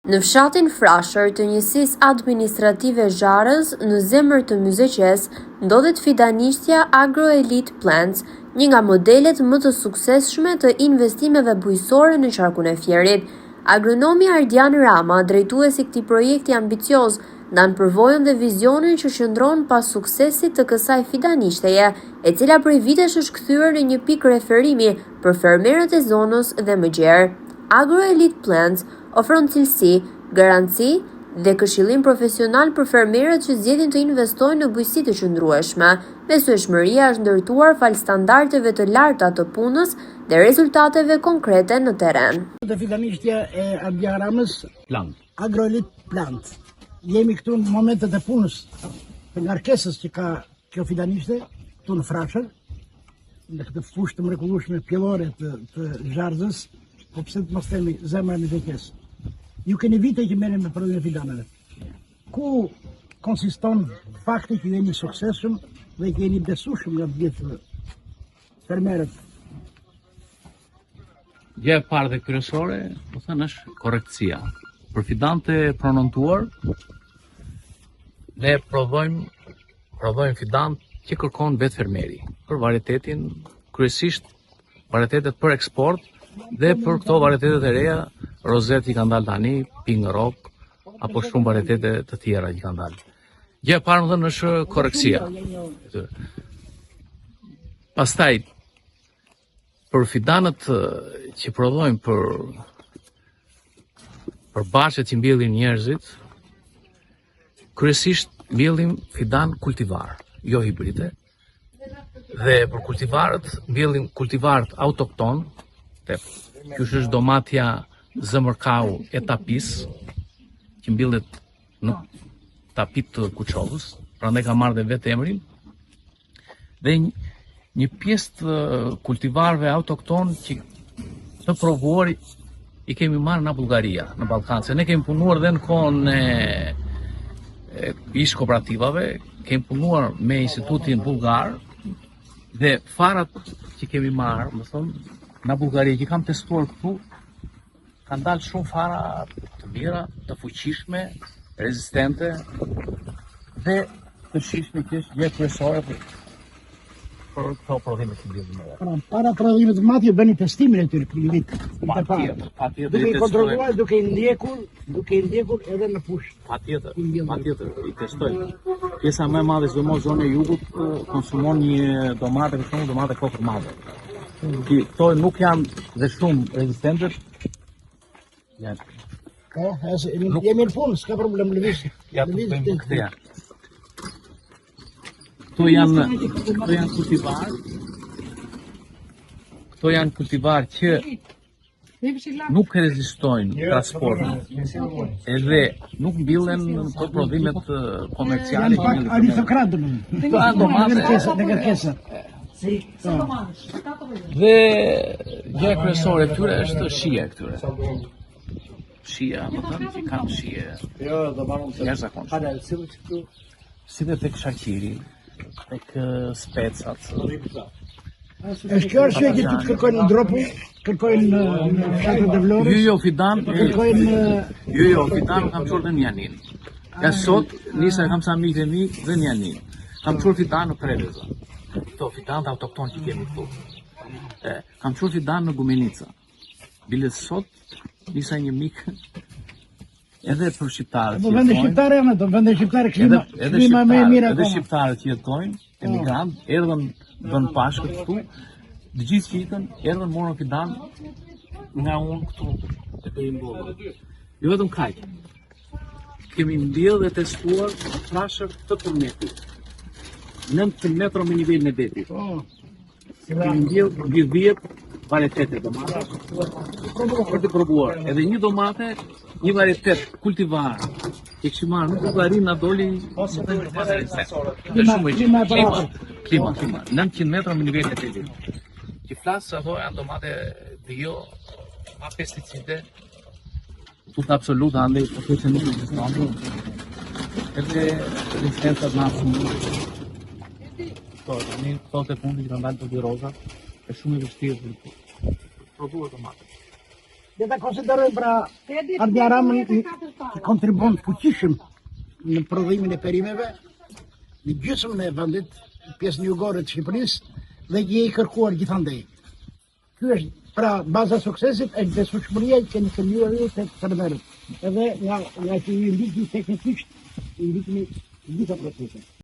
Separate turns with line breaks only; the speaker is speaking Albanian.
Në fshatin Frashër të njësisë administrative Zharës, në zemër të Myzeqes, ndodhet fidanishtja Agroelite Plants, një nga modelet më të suksesshme të investimeve bujqësore në qarkun e Fierit. Agronomi Ardian Rama, drejtuesi i këtij projekti ambicioz, ndan përvojën dhe vizionin që qëndron pas suksesit të kësaj fidanishtheje, e cila prej vitesh është kthyer në një pikë referimi për fermerët e zonës dhe më gjerë. Agroelite Plants ofron cilësi, garanci dhe këshillim profesional për fermerët që zgjedhin të investojnë në bujqësi të qëndrueshme. Besueshmëria është ndërtuar fal standardeve të larta të punës dhe rezultateve konkrete në terren.
Të fidanishtja e Ardian Ramës, Agroelite Plant. Jemi këtu në momentet e punës të ngarkesës që ka kjo fidanishte këtu në Frashër, në këtë fushë të mrekullueshme pjellore të Zharës, po pse të mos themi zemra e Myzeqes. Ju keni vite që merreni me prodhimin e fidaneve. Ku konsiston fakti që jeni suksesshëm dhe që jeni besueshëm nga gjithë fermerët?
Gjë e parë dhe kryesore, do thënë, është korrektësia. Për fidante pronontuar, ne prodhojmë fidant që kërkon vetë fermeri, për varietetin, kryesisht varietetet për eksport dhe për këto varietetet e reja, rozet që kanë dalë tani, ping rock, apo shumë varietete të tjera që kanë dalë. Gjë e parë më thënë është korrektësia. Pastaj, për fidanët që prodhojmë për bashkët që mbjellin njerëzit, kryesisht mbjellim fidan kultivar, jo hibride. Dhe për kultivarët, mbjellim kultivarët autokton, kjo është domatja zëmërkau e tapis, që mbjellet në tapit të Kuçovës, prandaj ka marrë dhe vetë emrin. Dhe një pjesë të kultivarëve autokton që të provuar i kemi marrë në Bullgaria, në Ballkan, se ne kemi punuar dhe në kohën e ish kooperativave, kemi punuar me institutin bulgar dhe farat që kemi marrë, më thonë, në Bullgari që kam testuar këtu, kanë dalë shumë fara të mira, të fuqishme, rezistente dhe të shishme që është gjë kryesore për këto prodhime që mbjellim.
Para prodhimit të madh bëni testimin e tyre këtë vit.
Patjetër.
Duke i kontrolluar, duke i ndjekur edhe në fushë.
Patjetër, i testojmë. Pjesa më e madhe, sidomos zona e jugut, konsumon një domate, për shembull domate kokër madhe. Këto nuk janë dhe shumë rezistente.
Jemi në punë, s'ka problem, lëviz.
Ja, të bëjmë këtë janë. Këto janë kultivar që nuk rezistojnë transportin, edhe nuk mbillen të prodhimet komerciale.
Aristokrat në kërkesa.
Dhe gjë kryesore e tyre është shija e këtyre. Shija, më thënë që kanë shije jashtëzakonshme. Si dhe tek shaqiri, tek specat.
Është kjo arsye që të kërkojnë dropu, kërkojnë në fshatet e Vlorës?
Jo, fidan.
Kërkojnë
fidan kam çuar dhe në Janin. Ja sot nisa kam sa mikë mi dhe në Janin. Kam çuar fidan në Preveza. Këto fidan autokton që kemi këtu. Kam çuar fidan në Gumenica. Bile sot nisa një mikë edhe për shqiptarët.
Do vende shqiptare klima më e mirë akoma.
Edhe shqiptarët që jetojnë, emigrantë, erdhën bën pashkë këtu, të gjithë që ikën, erdhën morën fidan nga unë këtu te Perimbolli. Jo vetëm kaq. Kemi mbjellë dhe testuar Frashër 18 metri. 9 metra me nivelin e detit. Kemi mbjellë gjithë 10 varietete domate për të provuar. Edhe një domate, një varietet kultivar që kishim marrë në Bullgari na doli klima 900 metra me nivelin e detit. Që flas ato janë domate bio, pa pesticide, tut absolut andaj po që nuk ekziston. Edhe rezistencat maksimum. Këto të fundi që kanë dalë të dy rozat, është shumë e vështirë për provuar domate.
dhe ta konsiderojmë pra Ardiaramën një kontribon fuqishëm në prodhimin e perimeve në gjysmën e vendit, pjesën jugore të Shqipërisë dhe që i kërkuar gjithandej. Ky është pra baza e suksesit e besueshmëria që keni shënuar ju tek fermerët. Edhe nga që ju ndihni teknikisht, i ndihni gjitha proceset.